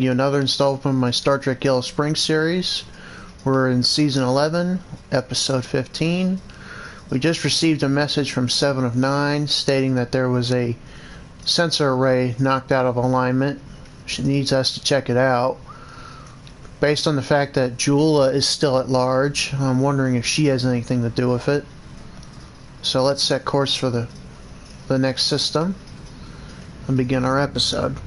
You another installment of my Star Trek Yellow Spring series. We're in Season 11, Episode 15. We just received a message from 7 of 9 stating that there was a sensor array knocked out of alignment. She needs us to check it out. Based on the fact that Jula is still at large, I'm wondering if she has anything to do with it. So let's set course for the next system and begin our episode.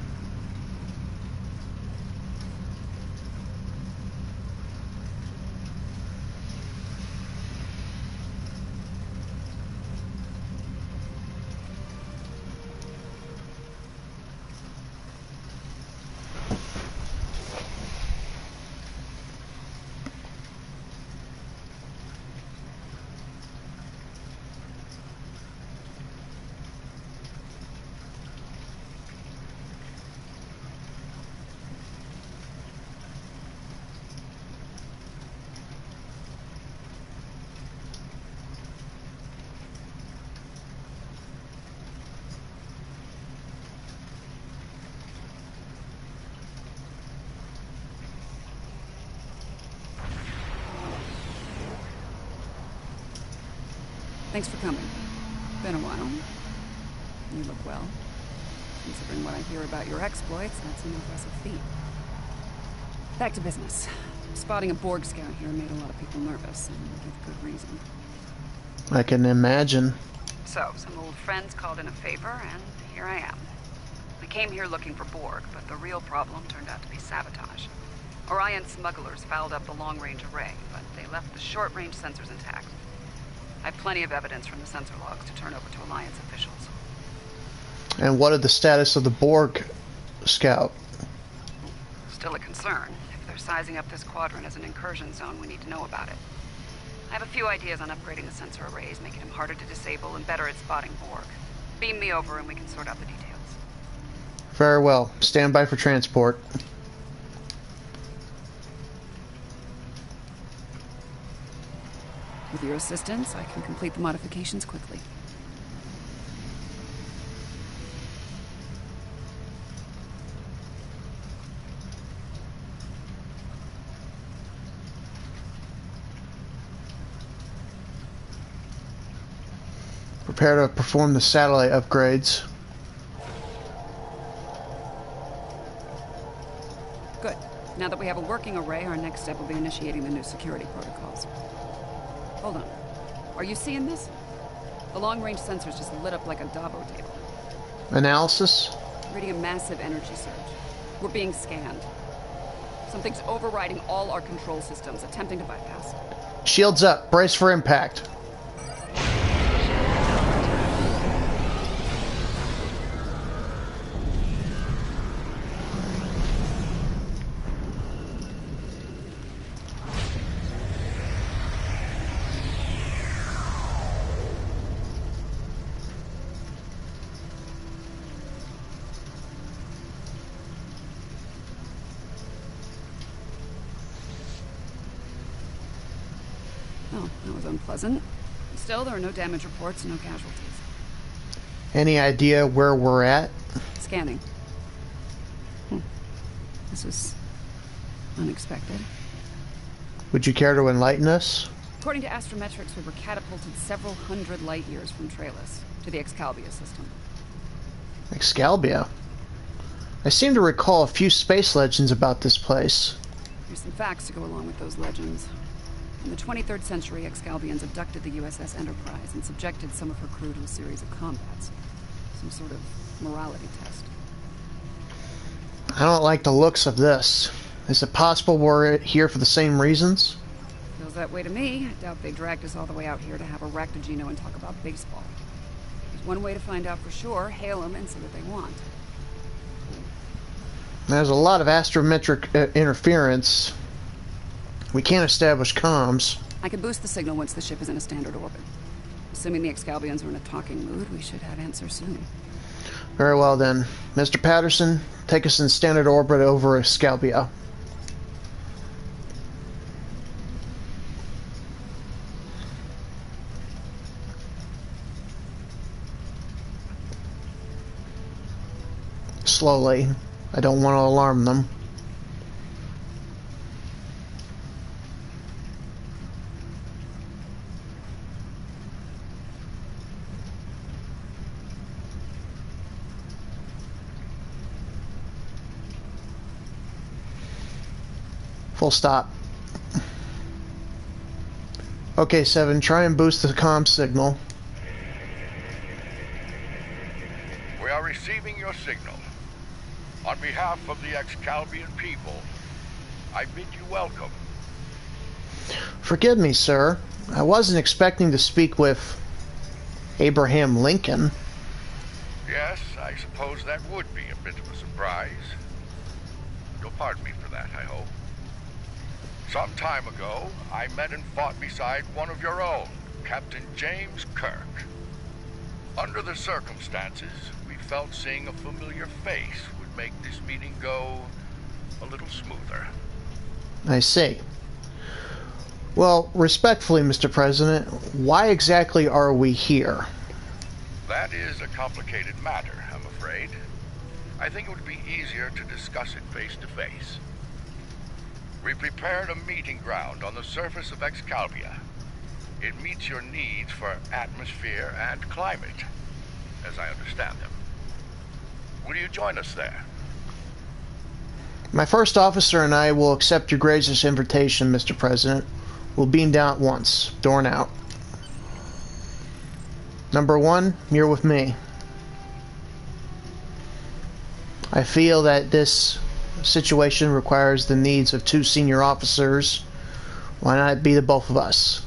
Thanks for coming. Been a while. You look well. Considering what I hear about your exploits, that's an impressive feat. Back to business. Spotting a Borg scout here made a lot of people nervous, and with good reason. I can imagine. So, some old friends called in a favor, and here I am. We came here looking for Borg, but the real problem turned out to be sabotage. Orion smugglers fouled up the long-range array, but they left the short-range sensors intact. I have plenty of evidence from the sensor logs to turn over to Alliance officials. And what is the status of the Borg scout? Still a concern. If they're sizing up this quadrant as an incursion zone, we need to know about it. I have a few ideas on upgrading the sensor arrays, making them harder to disable and better at spotting Borg. Beam me over and we can sort out the details. Very well. Stand by for transport. With your assistance, I can complete the modifications quickly. Prepare to perform the satellite upgrades. Good. Now that we have a working array, our next step will be initiating the new security protocols. Hold on. Are you seeing this? The long-range sensors just lit up like a Davo table. Analysis? Reading a massive energy surge. We're being scanned. Something's overriding all our control systems, attempting to bypass. Shields up. Brace for impact. Oh, that was unpleasant. Still, there are no damage reports and no casualties. Any idea where we're at? Scanning. This was unexpected. Would you care to enlighten us? According to astrometrics, we were catapulted several hundred light years from Trailus to the Excalibia system. Excalibia? I seem to recall a few space legends about this place. Here's some facts to go along with those legends. In the 23rd century, Excalbians abducted the USS Enterprise and subjected some of her crew to a series of combats. Some sort of morality test. I don't like the looks of this. Is it possible we're here for the same reasons? Feels that way to me. I doubt they dragged us all the way out here to have a Raktajino and talk about baseball. There's one way to find out for sure. Hail them and see what they want. There's a lot of astrometric interference. We can't establish comms. I can boost the signal once the ship is in a standard orbit. Assuming the Excalbians are in a talking mood, we should have answers soon. Very well then. Mr. Patterson, take us in standard orbit over Excalibia. Slowly. I don't want to alarm them. Full stop. Okay, 7, try and boost the comm signal. We are receiving your signal. On behalf of the Excalbian people, I bid you welcome. Forgive me, sir. I wasn't expecting to speak with Abraham Lincoln. Yes, I suppose that would be a bit of a surprise. You'll pardon me for that, I hope. Some time ago, I met and fought beside one of your own, Captain James Kirk. Under the circumstances, we felt seeing a familiar face would make this meeting go a little smoother. I see. Well, respectfully, Mr. President, why exactly are we here? That is a complicated matter, I'm afraid. I think it would be easier to discuss it face to face. We prepared a meeting ground on the surface of Excalbia. It meets your needs for atmosphere and climate, as I understand them. Will you join us there? My first officer and I will accept your gracious invitation, Mr. President. We'll beam down at once. Dorn out. Number 1, you're with me. I feel that this situation requires the needs of 2 senior officers. Why not be the both of us?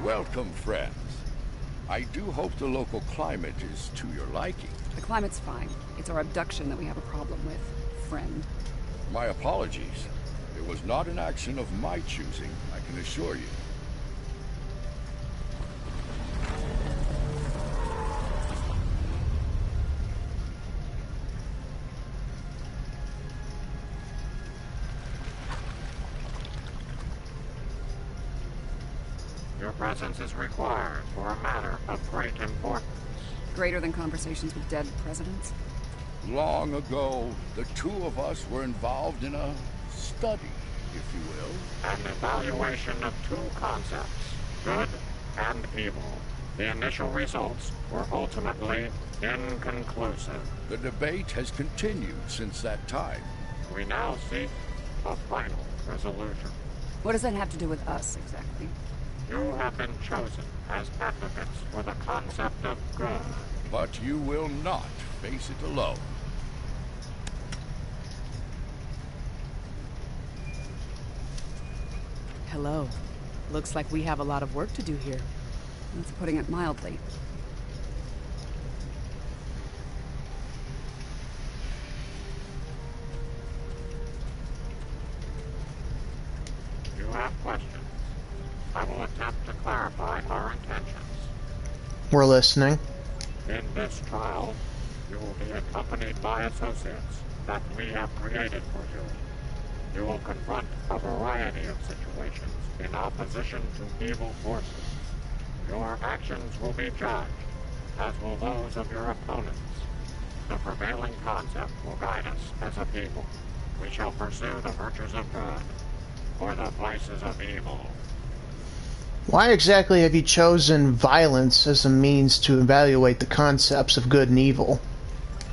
Welcome, friends. I do hope the local climate is to your liking. The climate's fine. It's our abduction that we have a problem with, friend. My apologies. It was not an action of my choosing, I can assure you. Your presence is required for a matter of great importance. Greater than conversations with dead presidents? Long ago, the 2 of us were involved in a study, if you will. An evaluation of 2 concepts, good and evil. The initial results were ultimately inconclusive. The debate has continued since that time. We now seek a final resolution. What does that have to do with us, exactly? You have been chosen as advocates for the concept of good. But you will not face it alone. Hello. Looks like we have a lot of work to do here. That's putting it mildly. You have questions. I will attempt to clarify our intentions. We're listening. In this trial, you will be accompanied by associates that we have created for you. You will confront a variety of situations in opposition to evil forces. Your actions will be judged, as will those of your opponents. The prevailing concept will guide us as a people. We shall pursue the virtues of good, or the vices of evil. Why exactly have you chosen violence as a means to evaluate the concepts of good and evil?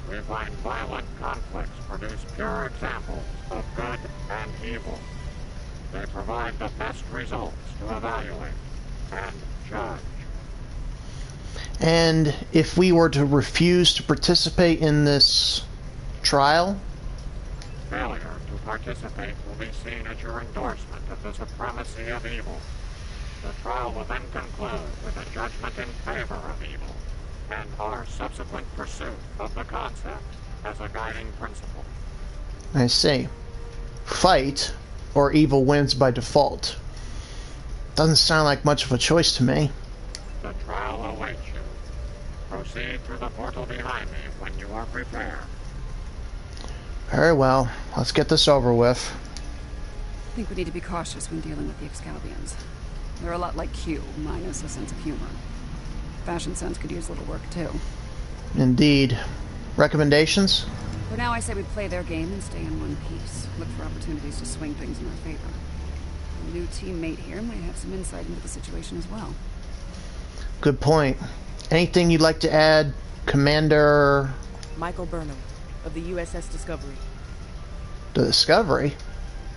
We find violent conflicts produce pure examples of good and evil. They provide the best results to evaluate and judge. And if we were to refuse to participate in this trial? Failure to participate will be seen as your endorsement of the supremacy of evil. The trial will then conclude with a judgment in favor of evil, and our subsequent pursuit of the concept as a guiding principle. I see. Fight, or evil wins by default. Doesn't sound like much of a choice to me. The trial awaits you. Proceed through the portal behind me when you are prepared. Very well. Let's get this over with. I think we need to be cautious when dealing with the Excalbians. They're a lot like Q, minus a sense of humor. Fashion Sense could use a little work, too. Indeed. Recommendations? For now, I say we play their game and stay in one piece. Look for opportunities to swing things in our favor. A new teammate here might have some insight into the situation as well. Good point. Anything you'd like to add, Commander? Michael Burnham, of the USS Discovery. The Discovery?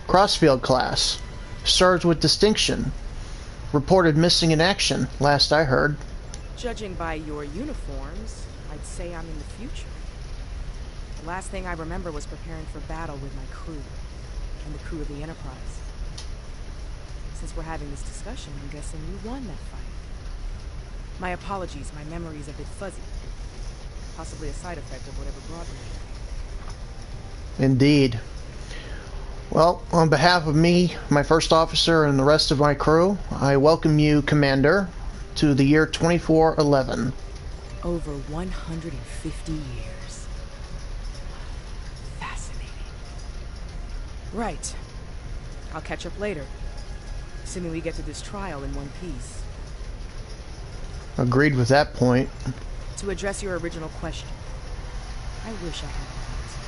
Crossfield class. Served with distinction. Reported missing in action, last I heard. Judging by your uniforms, I'd say I'm in the future. The last thing I remember was preparing for battle with my crew, and the crew of the Enterprise. Since we're having this discussion, I'm guessing you won that fight. My apologies, my memory's a bit fuzzy. Possibly a side effect of whatever brought me here. Indeed. Well, on behalf of me, my first officer, and the rest of my crew, I welcome you, Commander, to the year 2411. Over 150 years. Fascinating. Right. I'll catch up later. Assuming we get to this trial in one piece. Agreed with that point. To address your original question, I wish I had an answer,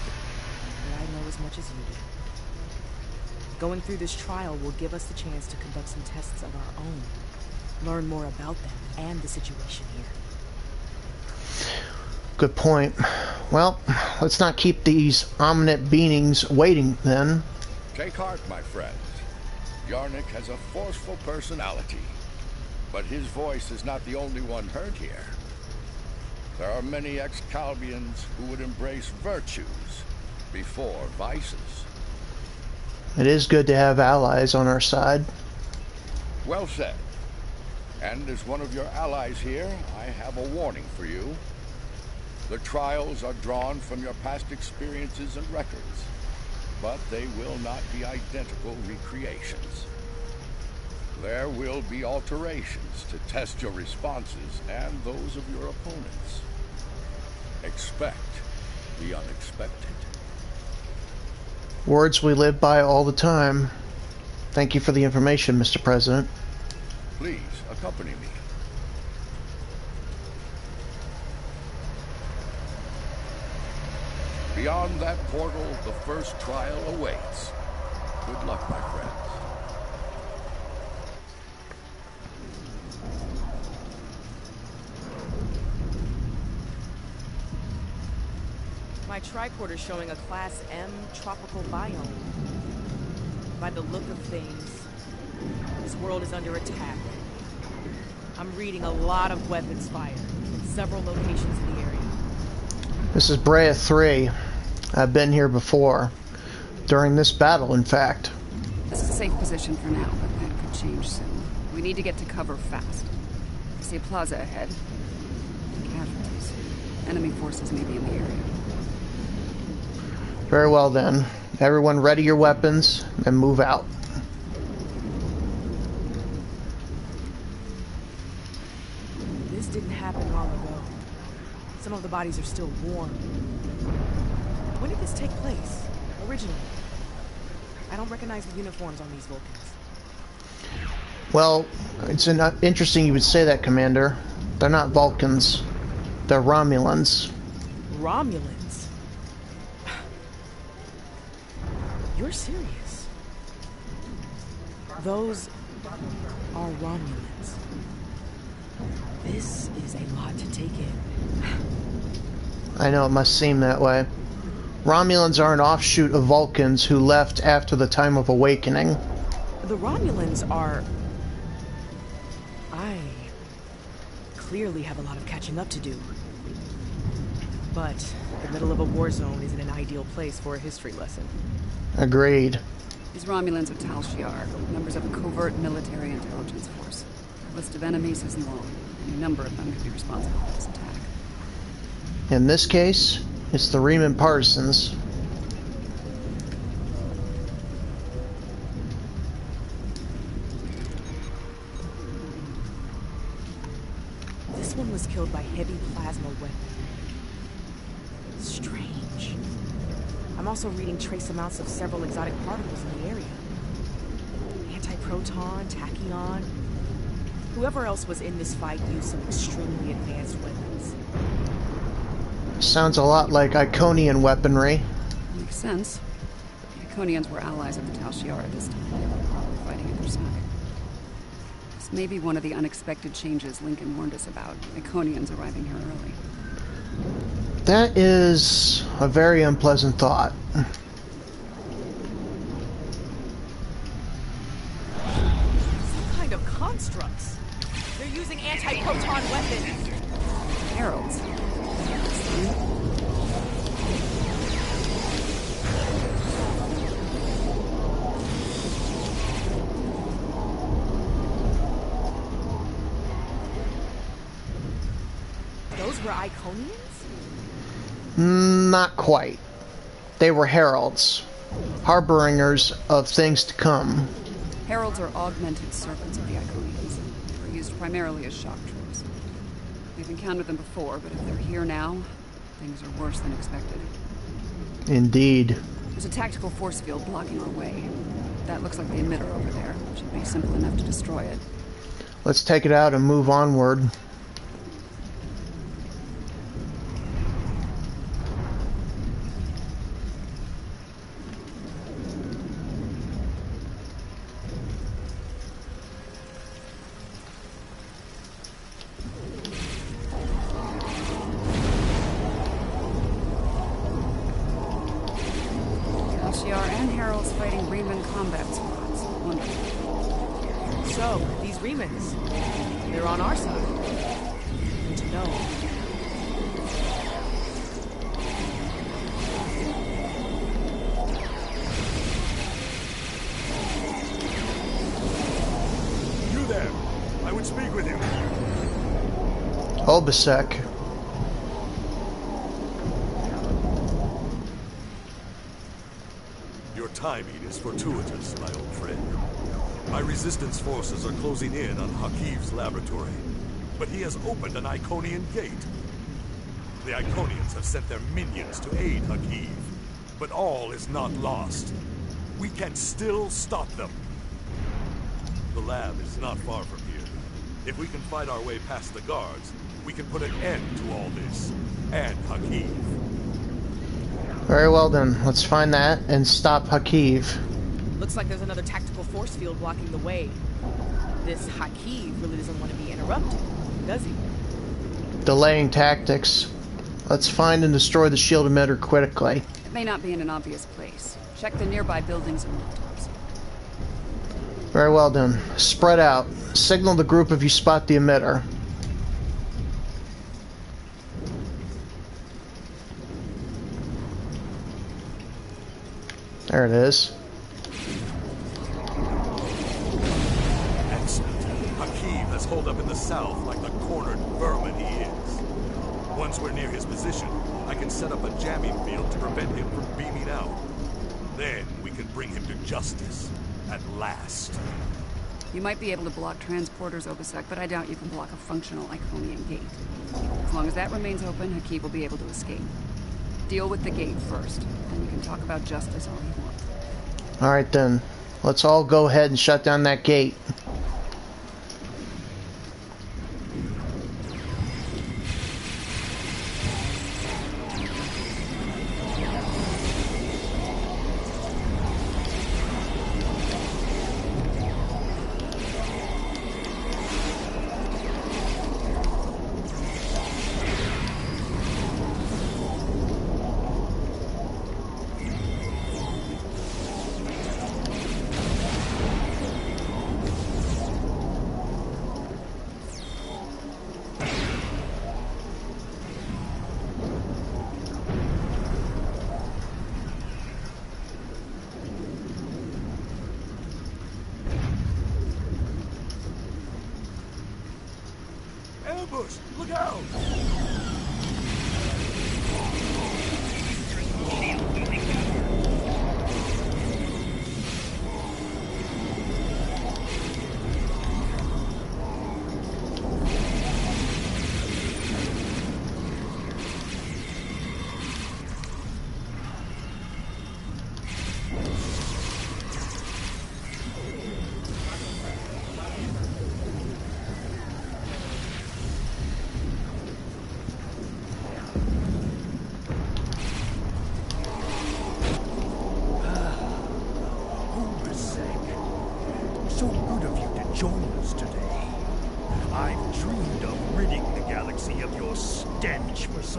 but I know as much as you do. Going through this trial will give us the chance to conduct some tests of our own, learn more about them and the situation here. Good point. Well, let's not keep these ominous beings waiting, then. Take heart, my friends. Yarnik has a forceful personality, but his voice is not the only one heard here. There are many ex-Calbians who would embrace virtues before vices. It is good to have allies on our side. Well said. And as one of your allies here, I have a warning for you. The trials are drawn from your past experiences and records, but they will not be identical recreations. There will be alterations to test your responses and those of your opponents. Expect the unexpected. Words we live by all the time. Thank you for the information, Mr. President. Please, accompany me. Beyond that portal, the first trial awaits. Good luck, my friends. My tricorder's showing a Class M tropical biome. By the look of things, this world is under attack. I'm reading a lot of weapons fire in several locations in the area. This is Brea 3. I've been here before. During this battle, in fact. This is a safe position for now, but that could change soon. We need to get to cover fast. I see a plaza ahead. Casualties. Enemy forces may be in the area. Very well then. Everyone ready your weapons and move out. This didn't happen long ago. Some of the bodies are still warm. When did this take place, originally? I don't recognize the uniforms on these Vulcans. Well, it's interesting you would say that, Commander. They're not Vulcans. They're Romulans. Romulans? You're serious? Those are Romulans. This is a lot to take in. I know it must seem that way. Romulans are an offshoot of Vulcans who left after the Time of Awakening. The Romulans are... I clearly have a lot of catching up to do. But the middle of a war zone isn't an ideal place for a history lesson. Agreed. These Romulans are Tal Shiar, members of a covert military intelligence force. The list of enemies is long. Any number of them could be responsible for this attack. In this case, it's the Riemann partisans. This one was killed by heavy plasma weapon. Strange. I'm also reading trace amounts of several exotic particles in the area. Antiproton, tachyon. Whoever else was in this fight used some extremely advanced weapons. Sounds a lot like Iconian weaponry. Makes sense. The Iconians were allies of the Tal Shiar at this time. They were probably fighting at their side. This may be one of the unexpected changes Lincoln warned us about. Iconians arriving here early. That is a very unpleasant thought. Some kind of constructs. They're using anti-proton weapons. Heralds. Those were Iconians? Not quite. They were heralds, harbingers of things to come. Heralds are augmented servants of the Iconians. They were used primarily as shock troops. We've encountered them before, but if they're here now, things are worse than expected. Indeed. There's a tactical force field blocking our way. That looks like the emitter over there. Should be simple enough to destroy it. Let's take it out and move onward. Shiar and Heralds fighting Reman combat squads. Wonderful. So, these Remans, they're on our side. Good to know. You there? I would speak with you. Obasek. Your timing is fortuitous, my old friend. My resistance forces are closing in on Hakiv's laboratory, but he has opened an Iconian gate. The Iconians have sent their minions to aid Hakiv, but all is not lost. We can still stop them. The lab is not far from here. If we can fight our way past the guards, we can put an end to all this, and Hakiv. Very well then, let's find that and stop Hakiv. Looks like there's another tactical force field blocking the way. This Hakiv really doesn't want to be interrupted, does he? Delaying tactics. Let's find and destroy the shield emitter quickly. It may not be in an obvious place. Check the nearby buildings and rooftops. Very well then. Spread out. Signal the group if you spot the emitter. There it is. Excellent. Hakiv has holed up in the south like the cornered vermin he is. Once we're near his position, I can set up a jamming field to prevent him from beaming out. Then we can bring him to justice. At last. You might be able to block transporters, Obasek, but I doubt you can block a functional Iconian gate. As long as that remains open, Hakiv will be able to escape. Deal with the gate first, and you can talk about justice all you want. Alright then. Let's all go ahead and shut down that gate. Ambush! Look out!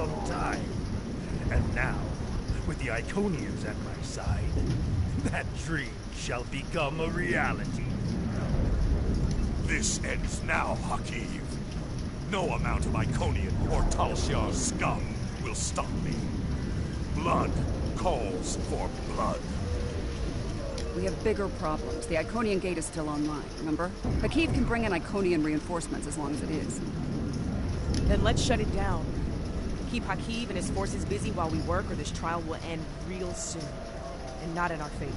some time. And now, with the Iconians at my side, that dream shall become a reality. This ends now, Hakiv. No amount of Iconian or Tal Shiar's scum will stop me. Blood calls for blood. We have bigger problems. The Iconian gate is still online, remember? Hakiv can bring in Iconian reinforcements as long as it is. Then let's shut it down. Keep Hakiv and his forces busy while we work, or this trial will end real soon. And not in our favor.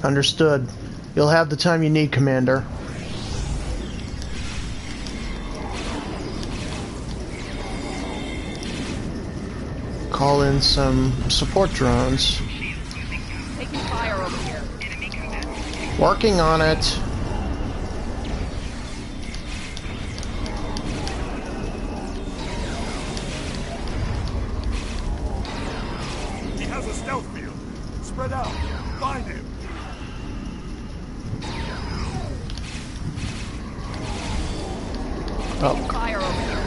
Understood. You'll have the time you need, Commander. Call in some support drones. Taking fire over here. Working on it. He has a stealth field. Spread out. Find him. Taking fire over here.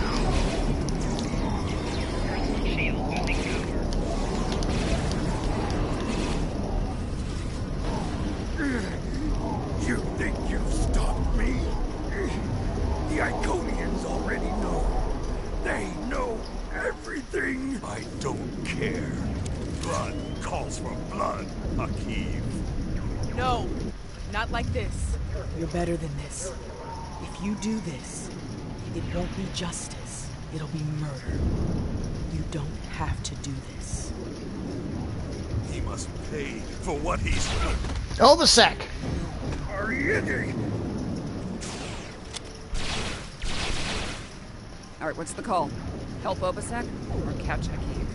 You think you've stopped me? The Iconians already know. They know everything. I don't care. Blood calls for blood, Hakiv. No, not like this. You're better than this. If you do this, it won't be justice. It'll be murder. You don't have to do this. He must pay for what he's done. Obasek! Alright, what's the call? Help Obasek or catch Hakiv?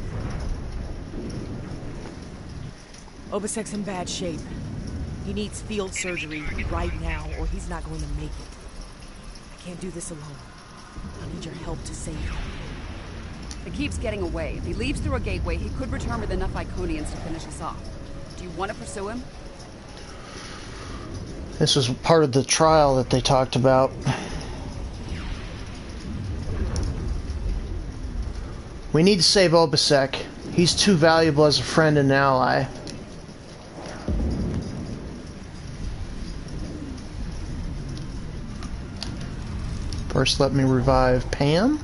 Obasek's in bad shape. He needs field surgery right now, or he's not going to make it. I can't do this alone. I need your help to save him. Hakiv's getting away. If he leaves through a gateway, he could return with enough Iconians to finish us off. Do you want to pursue him? This was part of the trial that they talked about. We need to save Obasek. He's too valuable as a friend and ally. First, let me revive Pam.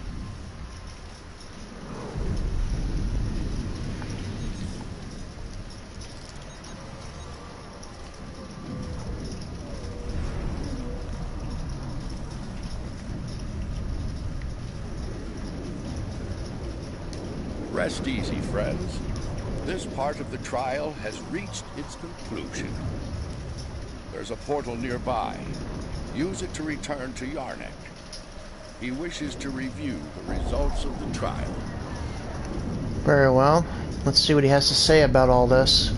Rest easy, friends. This part of the trial has reached its conclusion. There's a portal nearby. Use it to return to Yarnek. He wishes to review the results of the trial. Very well. Let's see what he has to say about all this.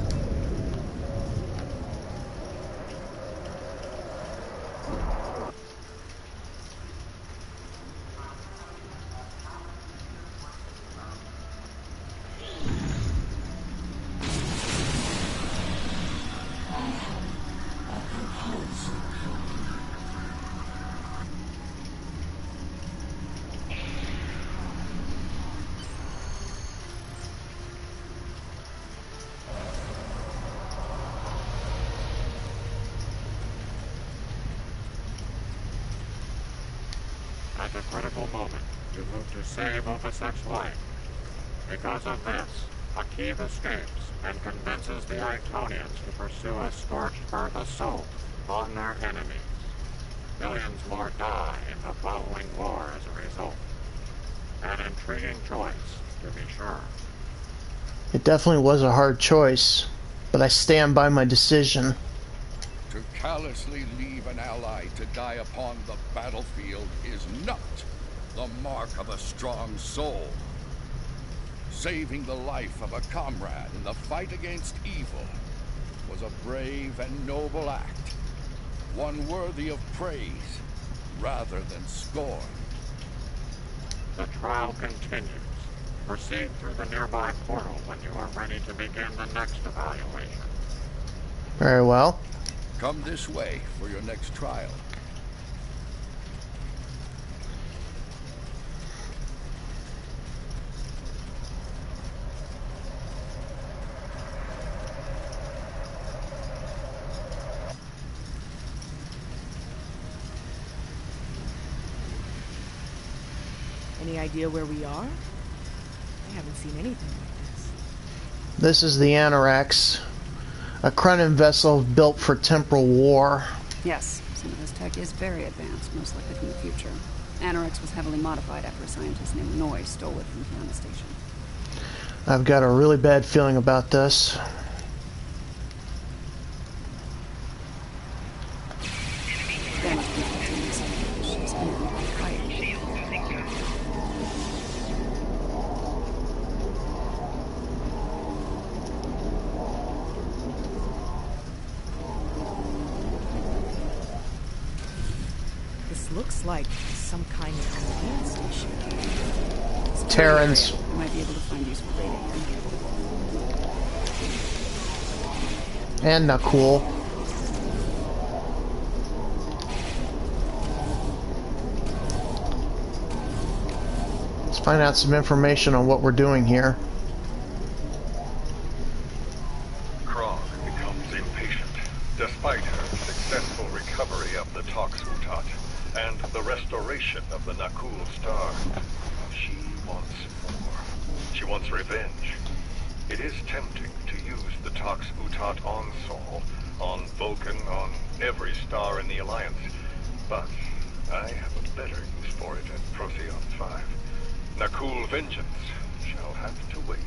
At a critical moment, you move to save Obasek's life. Because of this, Hakiv escapes and convinces the Iconians to pursue a scorched earth assault on their enemies. Millions more die in the following war as a result. An intriguing choice, to be sure. It definitely was a hard choice, but I stand by my decision. To callously leave an ally to die upon the battlefield is not the mark of a strong soul. Saving the life of a comrade in the fight against evil was a brave and noble act, one worthy of praise rather than scorn. The trial continues. Proceed through the nearby portal when you are ready to begin the next evaluation. Very well. Come this way for your next trial. any idea where we are? I haven't seen anything like this. This is the Anorax, a Krenin vessel built for temporal war. Yes, some of this tech is very advanced, most likely from the future. Anorex was heavily modified after a scientist named Noy stole it from Kiana Station. I've got a really bad feeling about this. Damage control teams. Ship's engine on fire. This looks like some kind of command station. Terrans. You might be able to find useful data here. And Nakul. Let's find out some information on what we're doing here. Krog becomes impatient, despite her successful recovery of the Tox Utat and the restoration of the Nakul Star. She wants more. She wants revenge. It is tempting to use the Tox Utat on Sol, on Vulcan, on every star in the Alliance, but I have a better use for it at Procyon 5. Nakul vengeance shall have to wait.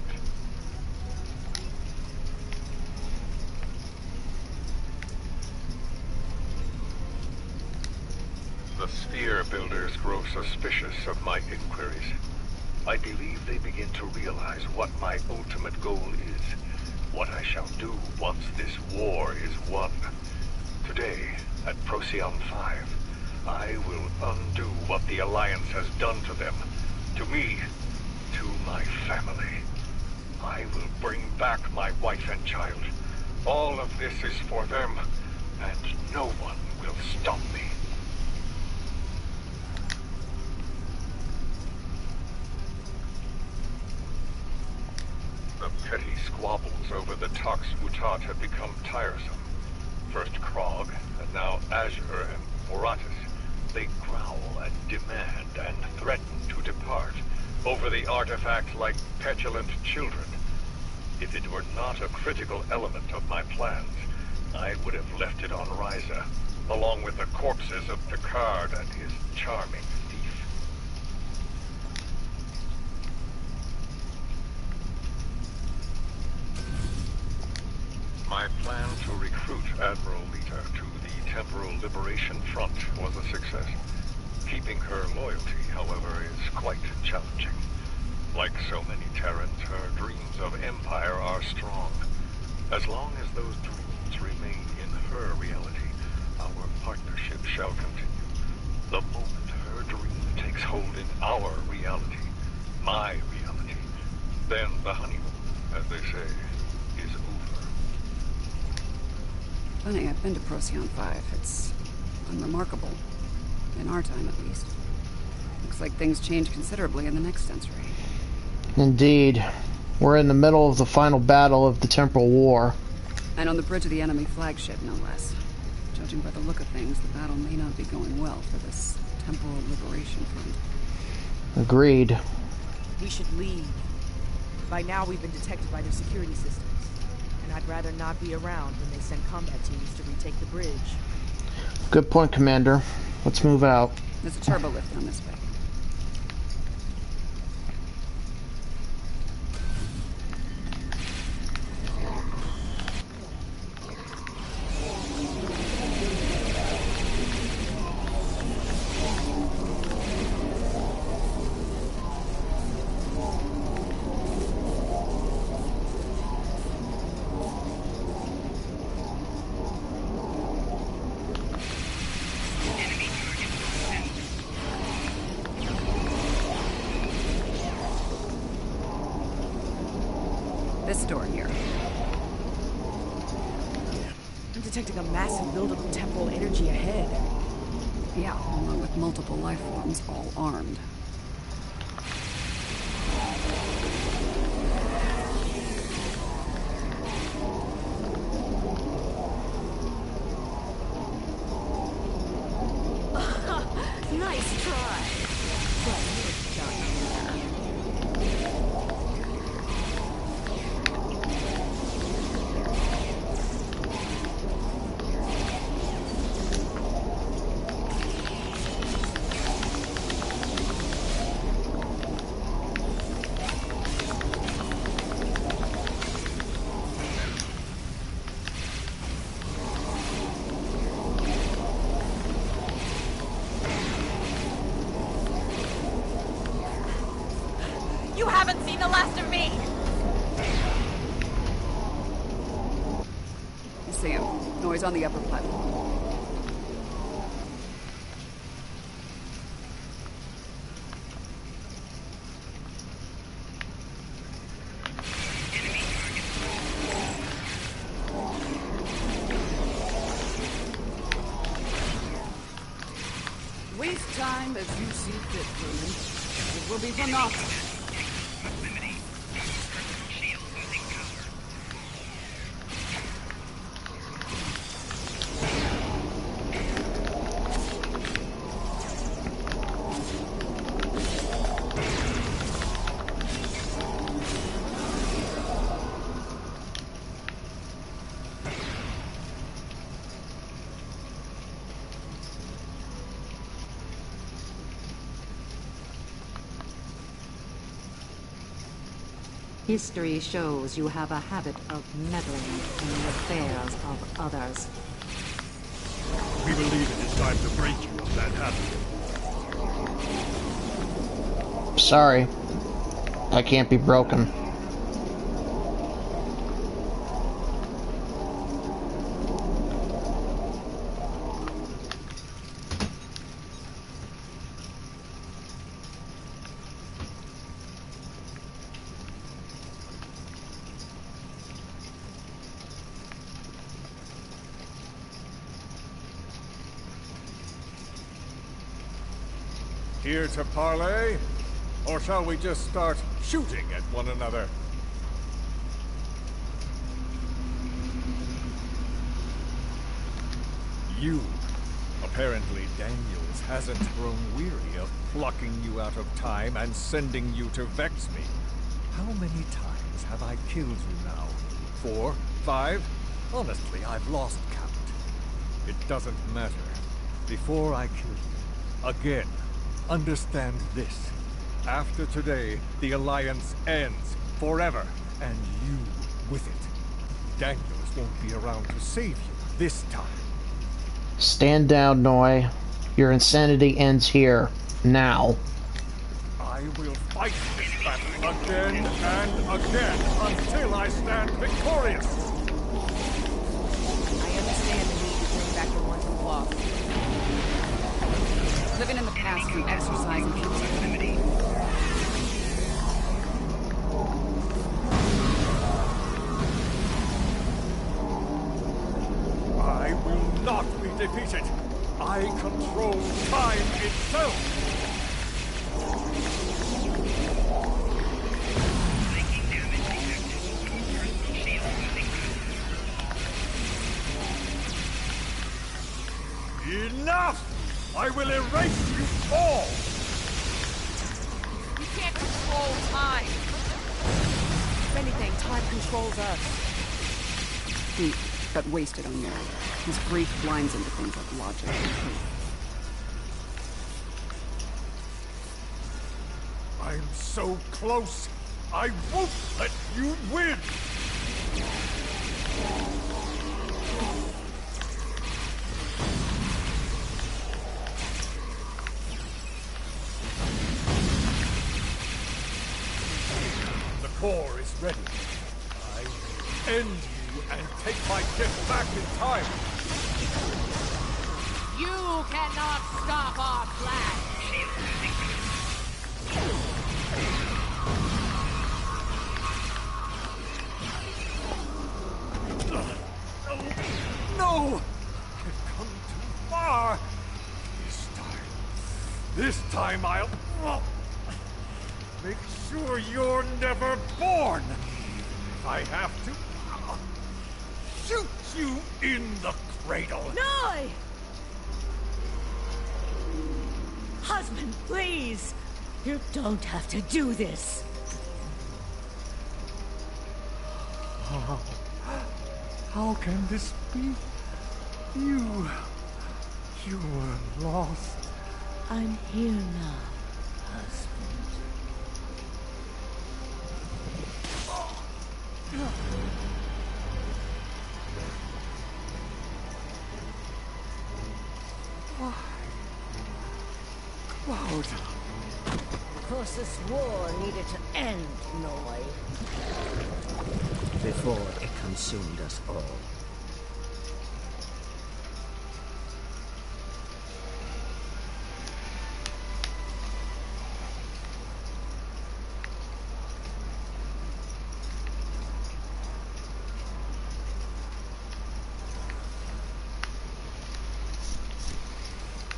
The Sphere Builders grow suspicious of my inquiries. I believe they begin to realize what my ultimate goal is, what I shall do once this war is won. Today, at Procyon 5, I will undo what the Alliance has done to them, to me, to my family. I will bring back my wife and child. All of this is for them, and no one will stop me. The petty squabbles over the Tox Utat have become tiresome. First Krog, and now Azure and Moratis. They growl and demand and threaten to depart over the artifact like petulant children. If it were not a critical element of my plans, I would have left it on Ryza, along with the corpses of Picard and his charming thief. My plan to recruit Admiral Lita to the Temporal Liberation Front was a success. Keeping her loyalty, however, is quite challenging. Like so many Terrans, her dreams of empire are strong. As long as those dreams remain in her reality, our partnership shall continue. The moment her dream takes hold in our reality, my reality, then the honeymoon, as they say, is over. Funny, I've been to Procyon 5. It's unremarkable. In our time, at least. Looks like things change considerably in the next century. Indeed. We're in the middle of the final battle of the Temporal War. And on the bridge of the enemy flagship, no less. Judging by the look of things, the battle may not be going well for this Temporal Liberation Front. Agreed. We should leave. By now we've been detected by their security systems. And I'd rather not be around when they send combat teams to retake the bridge. Good point, Commander. Let's move out. There's a turbo lift down this way. This door here. I'm detecting a massive buildup of temporal energy ahead. Yeah, along with multiple life forms, all armed. Nice try. But, John, Noise on the upper platform. Waste time as you see fit, Truman. It will be for naught. History shows you have a habit of meddling in the affairs of others. We believe it is time to break you of that habit. Sorry. I can't be broken. Here to parley? Or shall we just start shooting at one another? You. Apparently Daniels hasn't grown weary of plucking you out of time and sending you to vex me. How many times have I killed you now? 4? 5? Honestly, I've lost count. It doesn't matter. Before I kill you, again, understand this. After today, the Alliance ends forever, and you with it. Daniels won't be around to save you this time. Stand down, Noi. Your insanity ends here. Now. I will fight this battle again and again until I stand victorious. I understand the need to bring back the ones who lost. Living in the past through exercise and community. I will not be defeated. I control time itself. Enough! I will erase you all! We can't control time. If anything, time controls us. Deep, but wasted on Mary. His grief blinds him to things like logic and truth. I'm so close. I won't let you win! The core is ready. I will end you and take my gift back in time. You cannot stop our plan. No! I've come too far. This time I'll make sure you're never born. If I have to, shoot you in the cradle. Noi! Husband, please! You don't have to do this. How can this be? You were lost. I'm here now, husband. Cloud. Of course, this war needed to end, Noi. Before it consumed us all.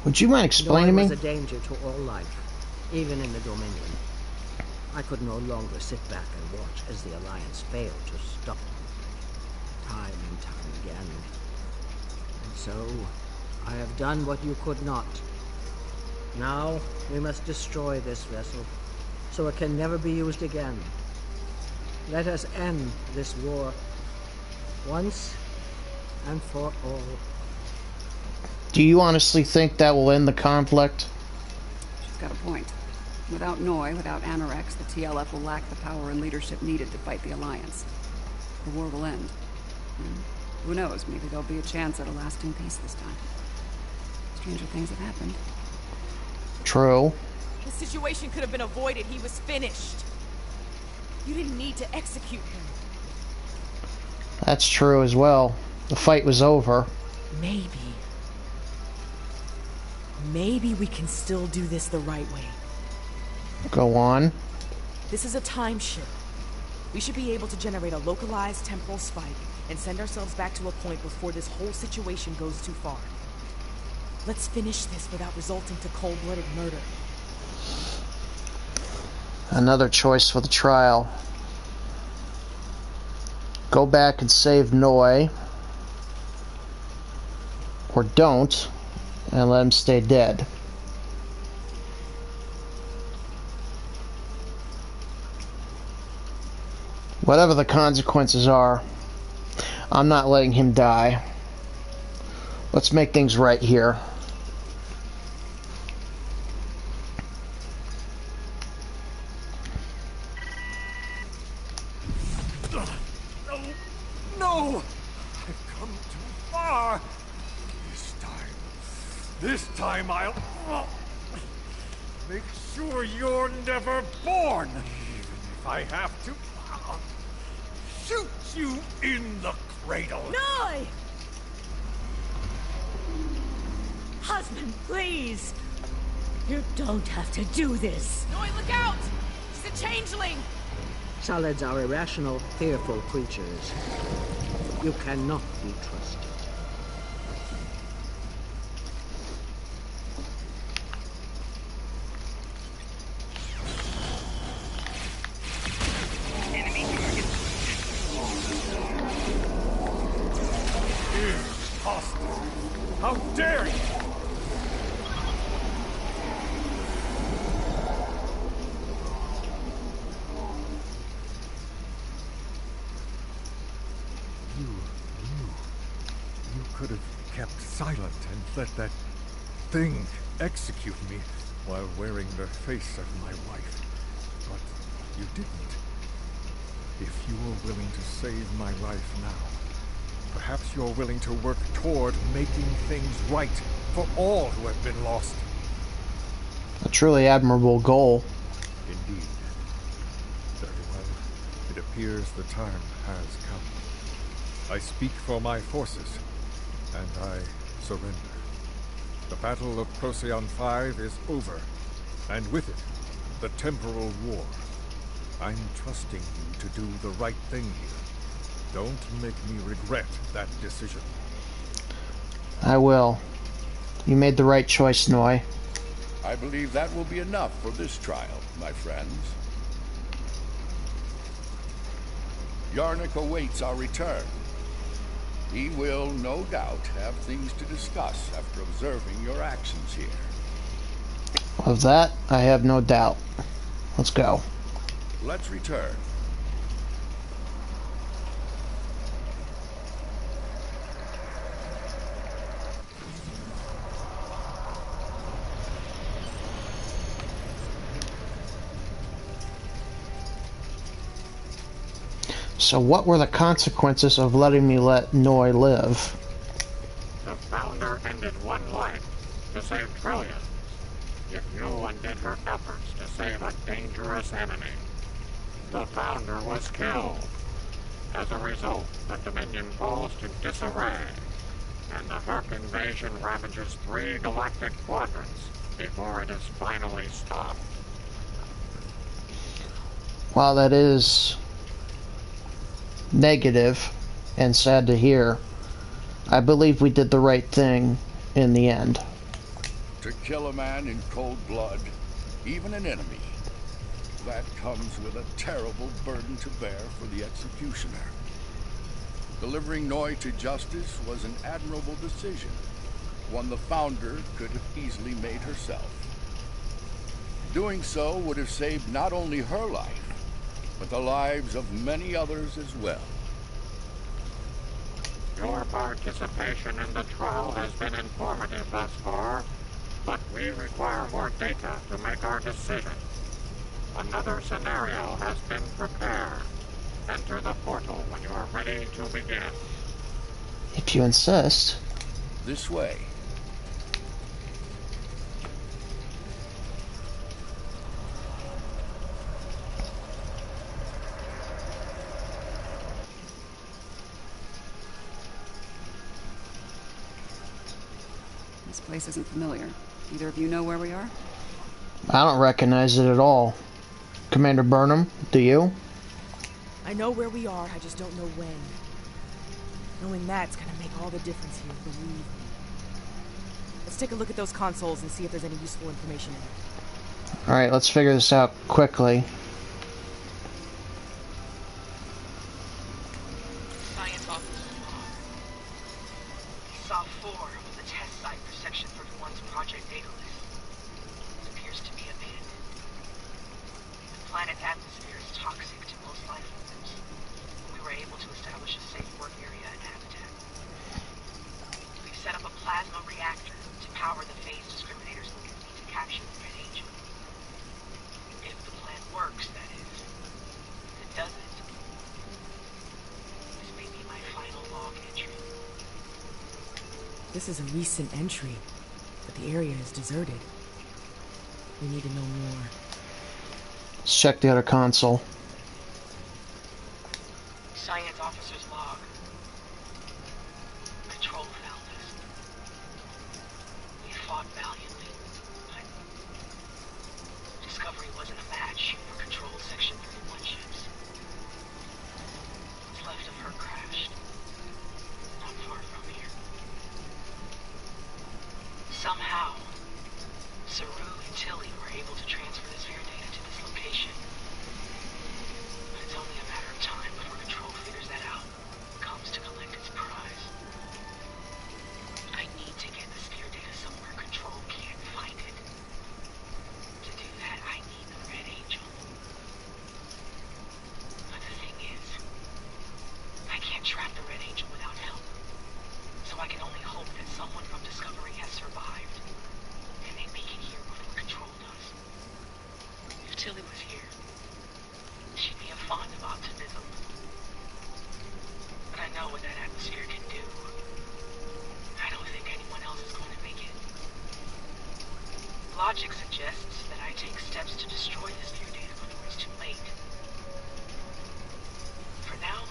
Would you mind explaining Noy me? was a danger to all life, even in the Dominion. I could no longer sit back and watch as the Alliance failed to stop them, time and time again. And so, I have done what you could not. Now, we must destroy this vessel, so it can never be used again. Let us end this war, once and for all. Do you honestly think that will end the conflict? She's got a point. Without Noy, without Anorex, the TLF will lack the power and leadership needed to fight the Alliance. The war will end. And who knows, maybe there'll be a chance at a lasting peace this time. Stranger things have happened. True. The situation could have been avoided. He was finished. You didn't need to execute him. That's true as well. The fight was over. Maybe we can still do this the right way. Go on. This is a time ship. We should be able to generate a localized temporal spike and send ourselves back to a point before this whole situation goes too far. Let's finish this without resulting to cold-blooded murder. Another choice for the trial. Go back and save Noy. Or don't, and let him stay dead. Whatever the consequences are, I'm not letting him die. Let's make things right here. No! I've come too far! This time I'll make sure you're never born! Even if I have to shoot you in the cradle! Noy! Husband, please! You don't have to do this! Noy, look out! She's a changeling! Solids are irrational, fearful creatures. You cannot be trusted. Impossible! How dare you! You could have kept silent and let that thing execute me while wearing the face of my wife. But you didn't. If you are willing to save my life now, perhaps you're willing to work toward making things right for all who have been lost. A truly admirable goal. Indeed. Very well. It appears the time has come. I speak for my forces, and I surrender. The Battle of Procyon V is over, and with it, the Temporal War. I'm trusting you to do the right thing here. Don't make me regret that decision. I will. You made the right choice, Noy. I believe that will be enough for this trial, my friends. Yarnik awaits our return. He will, no doubt, have things to discuss after observing your actions here. Of that, I have no doubt. Let's go. Let's return. So what were the consequences of letting me let Noy live? The Founder ended one life to save trillions. If you undid her efforts to save a dangerous enemy, the Founder was killed. As a result, the Dominion falls to disarray, and the Herc invasion ravages 3 galactic quadrants before it is finally stopped. While that is negative and sad to hear, I believe we did the right thing in the end. To kill a man in cold blood, even an enemy, that comes with a terrible burden to bear for the executioner. Delivering Noy to justice was an admirable decision, one the Founder could have easily made herself. Doing so would have saved not only her life, but the lives of many others as well. Your participation in the trial has been informative thus far, but we require more data to make our decision. Another scenario has been prepared. Enter the portal when you are ready to begin. If you insist. This way. This place isn't familiar. Either of you know where we are? I don't recognize it at all. Commander Burnham, do you? I know where we are, I just don't know when. Knowing that's gonna make all the difference here, believe me. Let's take a look at those consoles and see if there's any useful information in it. Alright, let's figure this out quickly. Science officer log. Saw 4 was a test site for Section 31's project data list. It appears to be abandoned. The planet's atmosphere is toxic to most life forms. We were able to establish a safe work area and habitat. We've set up a plasma reactor to power the phase discriminators looking to capture the Red Angel. If the plan works, that is. If it doesn't, this may be my final log entry. This is a recent entry, but the area is deserted. We need to know more. Let's check the other console. Science officer's log. Control found us. We fought valiantly, but Discovery wasn't a match for Control Section 31 ships. What's left of her crashed, not far from here. Somehow, Saru and Tilly were able to transfer the sphere data to this location. But it's only a matter of time before Control figures that out and comes to collect its prize. I need to get the sphere data somewhere Control can't find it. To do that, I need the Red Angel. But the thing is, I can't trap the Red Angel without help. So I can only hope that someone from Discovery has survived, and they make it here before Control does. If Tilly was here, she'd be fond of optimism. But I know what that atmosphere can do. I don't think anyone else is going to make it. Logic suggests that I take steps to destroy the sphere data before it's too late. For now,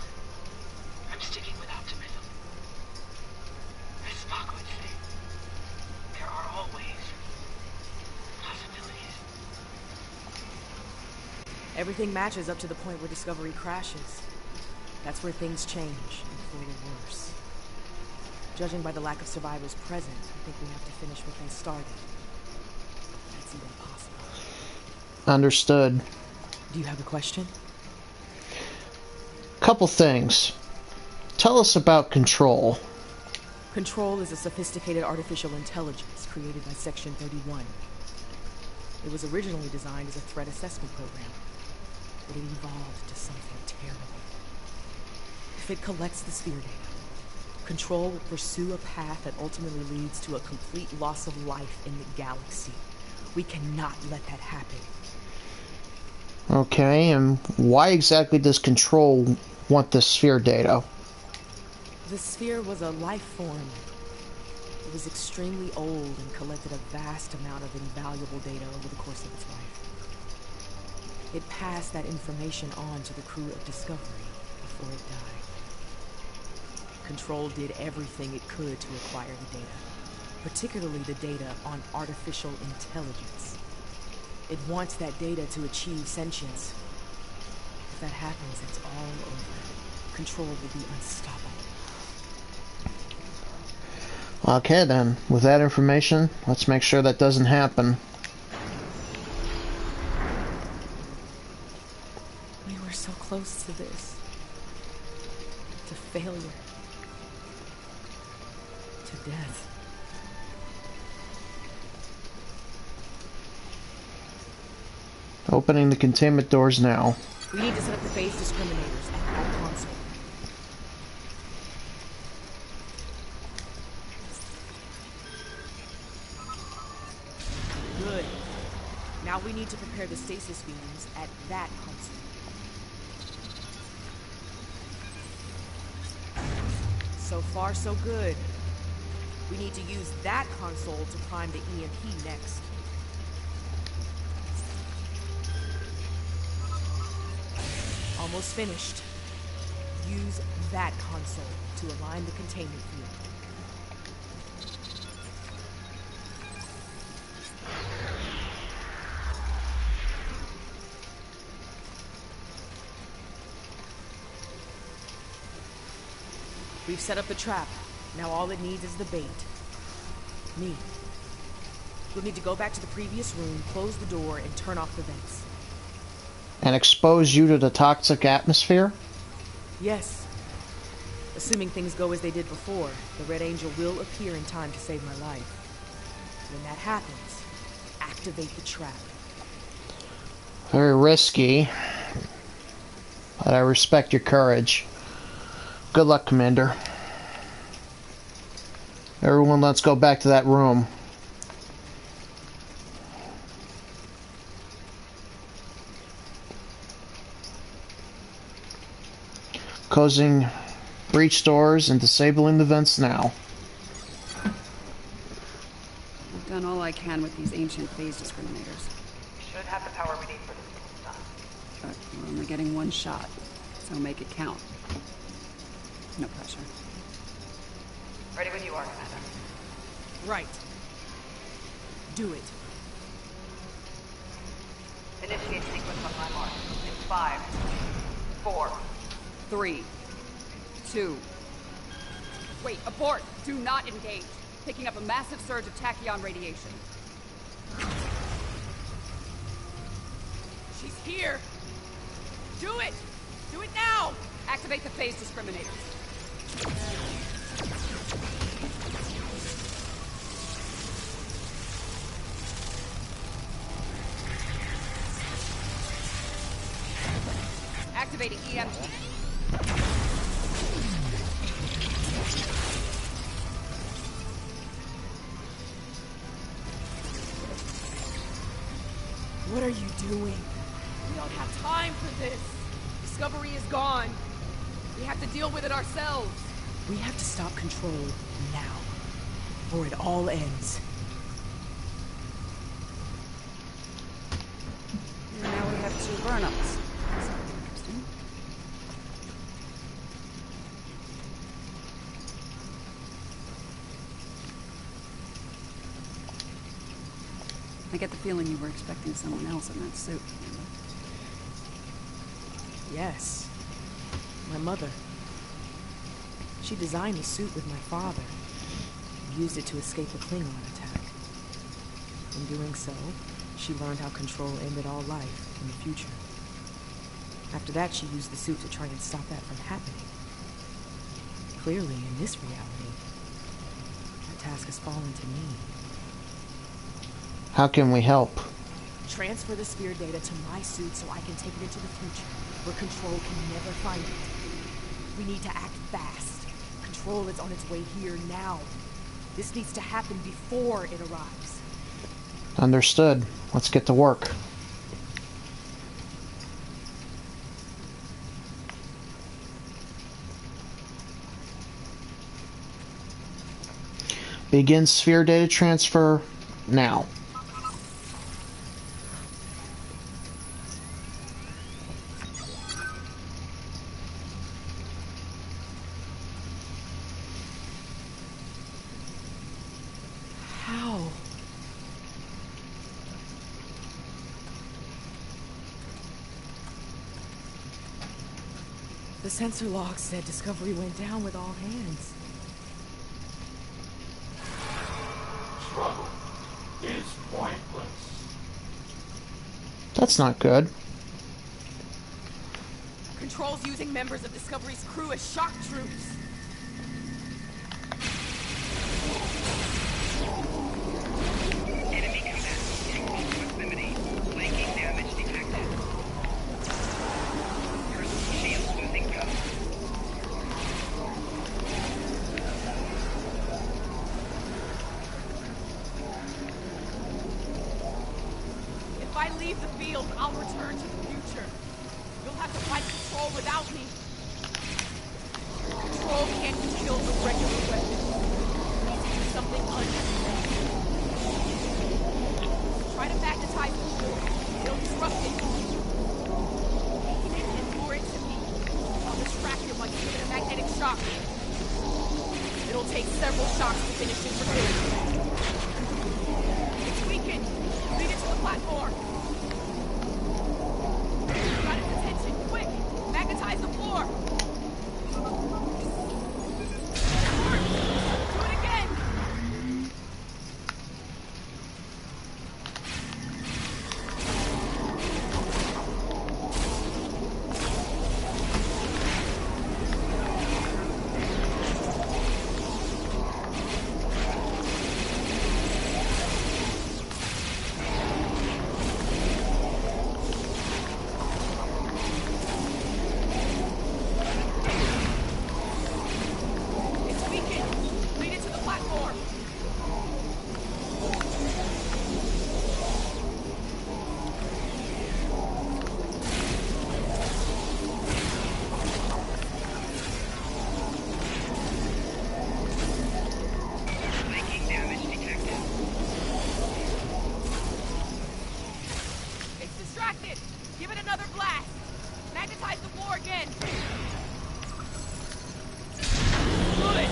I'm sticking with optimism. As Spock would say, there are always possibilities. Everything matches up to the point where Discovery crashes. That's where things change, and for the worse. Judging by the lack of survivors present, I think we have to finish what they started. That's even possible. Understood. Do you have a question? Couple things. Tell us about Control. Control is a sophisticated artificial intelligence created by Section 31. It was originally designed as a threat assessment program, but it evolved to something terrible. If it collects the sphere data, Control will pursue a path that ultimately leads to a complete loss of life in the galaxy. We cannot let that happen. Okay, and why exactly does Control want the sphere data? The sphere was a life form. It was extremely old and collected a vast amount of invaluable data over the course of its life. It passed that information on to the crew of Discovery before it died. Control did everything it could to acquire the data, particularly the data on artificial intelligence. It wants that data to achieve sentience. If that happens, it's all over. Control will be unstoppable. Okay then, with that information, let's make sure that doesn't happen. We were so close to this. To failure. To death. Opening the containment doors now. We need to set up the phase discriminators at that console. Good. Now we need to prepare the stasis beams at that console. So far, so good. We need to use that console to prime the EMP next. Almost finished. Use that console to align the containment field. We've set up the trap. Now all it needs is the bait. Me. We'll need to go back to the previous room, close the door, and turn off the vents. And expose you to the toxic atmosphere? Yes. Assuming things go as they did before, the Red Angel will appear in time to save my life. When that happens, activate the trap. Very risky, but I respect your courage. Good luck, Commander. Everyone, let's go back to that room. Closing breach doors and disabling the vents now. I've done all I can with these ancient phase discriminators. Should have the power we need for this stuff. But we're only getting one shot, so make it count. No pressure. Ready when you are, Commander. Right. Do it. Initiate sequence on my mark. In 5, 4, 3, 2. Wait, abort! Do not engage. Picking up a massive surge of tachyon radiation. She's here! Do it! Do it now! Activate the phase discriminators. Activating EMP. What are you doing? We don't have time for this. Discovery is gone. We have to deal with it ourselves. We have to stop Control now, or it all ends. And now we have 2 burn-ups. That's interesting. I get the feeling you were expecting someone else in that suit. Yes. My mother. She designed the suit with my father. And used it to escape a Klingon attack. In doing so, she learned how Control ended all life in the future. After that, she used the suit to try and stop that from happening. Clearly, in this reality, that task has fallen to me. How can we help? Transfer the sphere data to my suit so I can take it into the future, where Control can never find it. We need to act fast. Control is on its way here now. This needs to happen before it arrives. Understood. Let's get to work. Begin sphere data transfer now. How? The sensor log said Discovery went down with all hands. That's not good. Control's using members of Discovery's crew as shock troops. Enemy command. In close proximity. Flanking damage detected. Personal shield losing cover. If I leave the field, I'll return to the future. You'll have to fight Control without me. Control can't be killed with regular weapons. We need to do something unexpected. Try to magnetize the floor. It'll disrupt it. He can endure it to me. I'll distract him like giving a magnetic shock. It'll take several shocks to finish him for good. It's weakened. Lead it to the platform. Got his attention. Quick! Magnetize the floor! Do it again! It's weakened. Lead it to the platform. Flanking damage detected. It's distracted. Give it another blast. Magnetize the floor again. Good.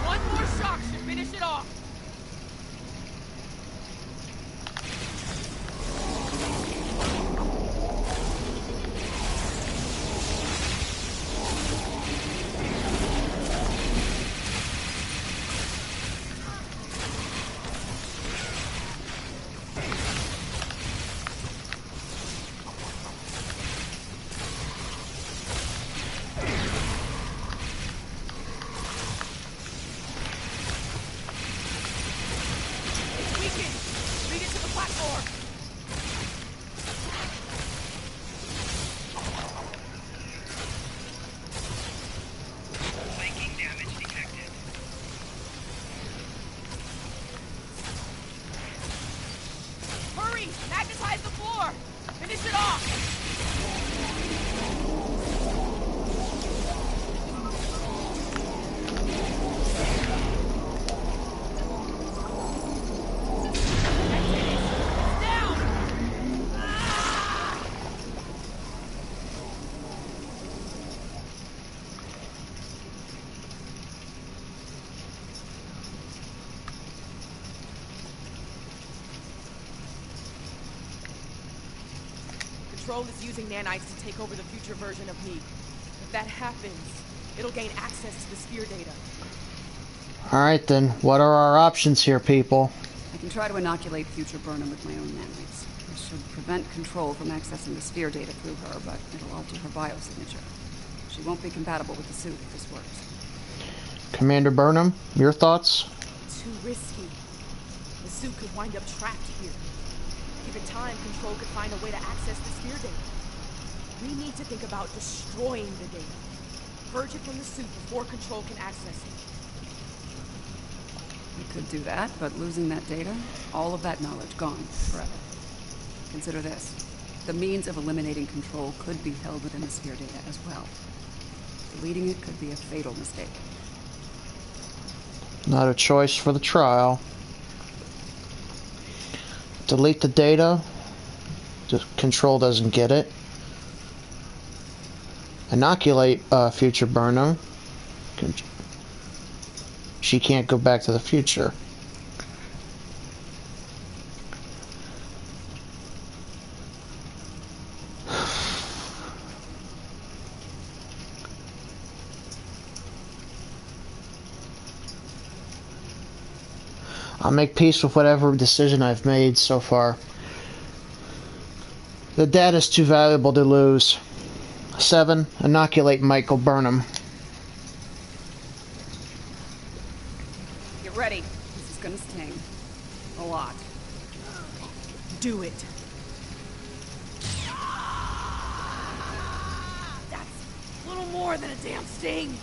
One more shock should finish it off. It's weakened. Lead it to the platform. Flanking damage detected. Hurry! Magnetize the floor. Finish it off. It's down. Ah! Control is using nanites to take over the future version of me. If that happens, it'll gain access to the sphere data. Alright then, what are our options here, people? I can try to inoculate future Burnham with my own nanites. This should prevent Control from accessing the sphere data through her, but it'll alter her biosignature. She won't be compatible with the suit if this works. Commander Burnham, your thoughts? Too risky. The suit could wind up trapped here. Given time, Control could find a way to access the sphere data. We need to think about destroying the data. Purge it from the suit before Control can access it. We could do that, but losing that data, all of that knowledge gone forever. Consider this. The means of eliminating Control could be held within the sphere data as well. Deleting it could be a fatal mistake. Not a choice for the trial. Delete the data. Control doesn't get it. Inoculate future Burnham. She can't go back to the future. I'll make peace with whatever decision I've made so far. The data's too valuable to lose. 7. Inoculate Michael Burnham. Get ready. This is gonna sting. A lot. Do it. That's a little more than a damn sting.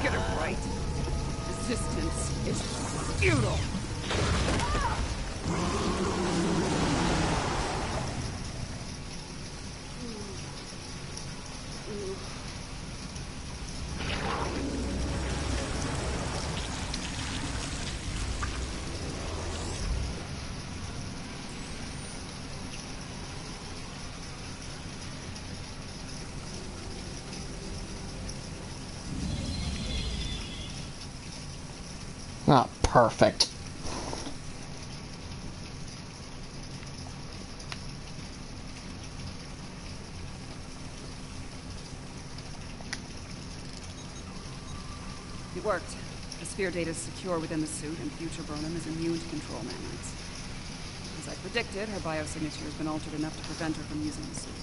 Get it right. Resistance is futile. Ah, perfect. It worked. The sphere data is secure within the suit, and future Burnham is immune to control nanites. As I predicted, her biosignature has been altered enough to prevent her from using the suit.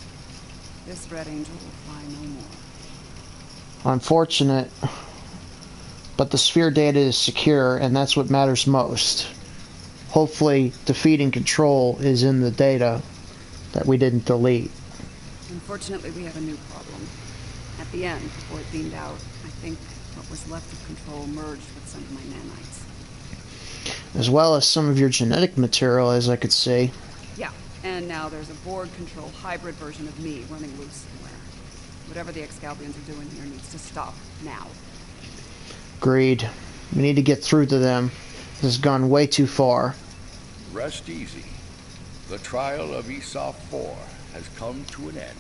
This Red Angel will fly no more. Unfortunate. But the sphere data is secure, and that's what matters most. Hopefully, defeating Control is in the data that we didn't delete. Unfortunately, we have a new problem. At the end, before it beamed out, I think what was left of Control merged with some of my nanites. As well as some of your genetic material, as I could see. Yeah, and now there's a Borg-control hybrid version of me running loose somewhere. Whatever the Excalbians are doing here needs to stop, now. Agreed. We need to get through to them. This has gone way too far. Rest easy. The trial of Esau 4 has come to an end.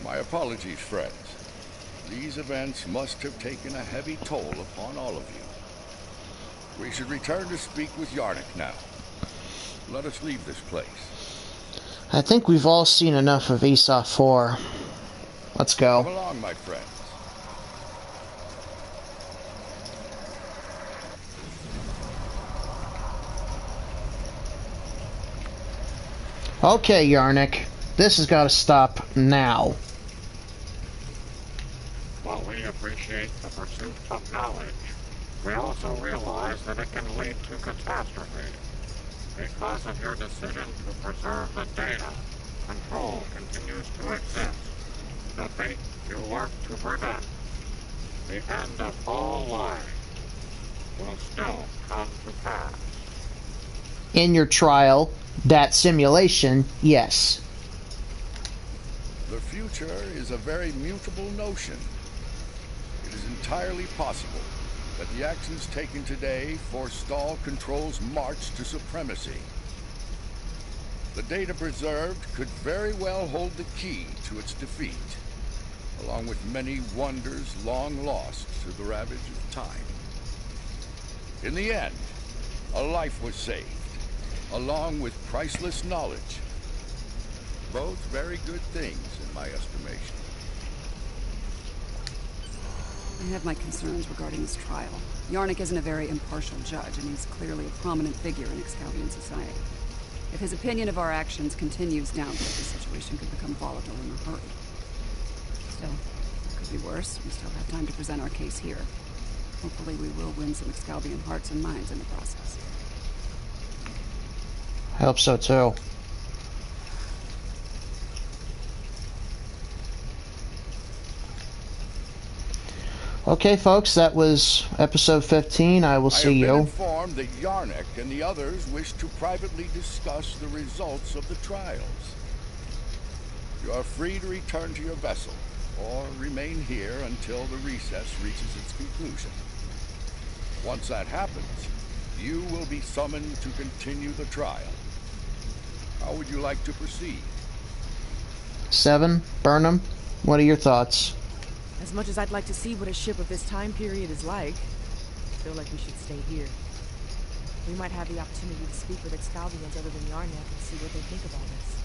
My apologies, friends. These events must have taken a heavy toll upon all of you. We should return to speak with Yarnik now. Let us leave this place. I think we've all seen enough of Esau 4. Let's go. Come along, my friends. Okay, Yarnik. This has got to stop now. While we appreciate the pursuit of knowledge, we also realize that it can lead to catastrophe. Because of your decision to preserve the data, Control continues to exist. The fate you work to prevent, the end of all life, will still come to pass. In your trial, that simulation, yes. The future is a very mutable notion. It is entirely possible that the actions taken today forestall Control's march to supremacy. The data preserved could very well hold the key to its defeat, along with many wonders long lost to the ravage of time. In the end, a life was saved, along with priceless knowledge. Both very good things, in my estimation. I have my concerns regarding this trial. Yarnik isn't a very impartial judge, and he's clearly a prominent figure in Excalbian society. If his opinion of our actions continues downward, the situation could become volatile in a hurry. Still, it could be worse. We still have time to present our case here. Hopefully we will win some Excalbian hearts and minds in the process. I hope so too. Okay, folks, that was episode 15. I will see you. I have been informed that Yarnik and the others wish to privately discuss the results of the trials. You are free to return to your vessel, or remain here until the recess reaches its conclusion. Once that happens, you will be summoned to continue the trial. How would you like to proceed? 7, Burnham, what are your thoughts? As much as I'd like to see what a ship of this time period is like, I feel like we should stay here. We might have the opportunity to speak with Excalvians other than Yarnak and see what they think of all this.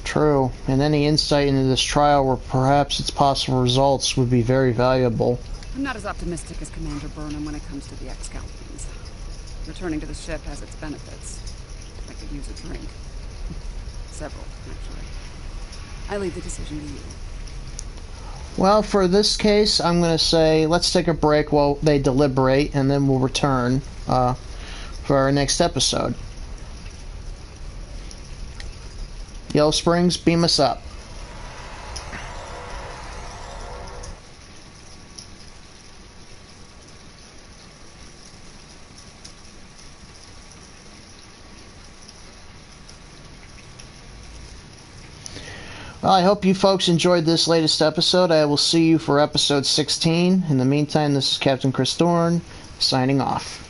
True, and any insight into this trial or perhaps its possible results would be very valuable. I'm not as optimistic as Commander Burnham when it comes to the Excalvians. Returning to the ship has its benefits. I could use a drink. Several, actually. I leave the decision to you. Well, for this case, I'm going to say let's take a break while they deliberate, and then we'll return for our next episode. Yellow Springs, beam us up. Well, I hope you folks enjoyed this latest episode. I will see you for episode 16. In the meantime, this is Captain Chris Thorne, signing off.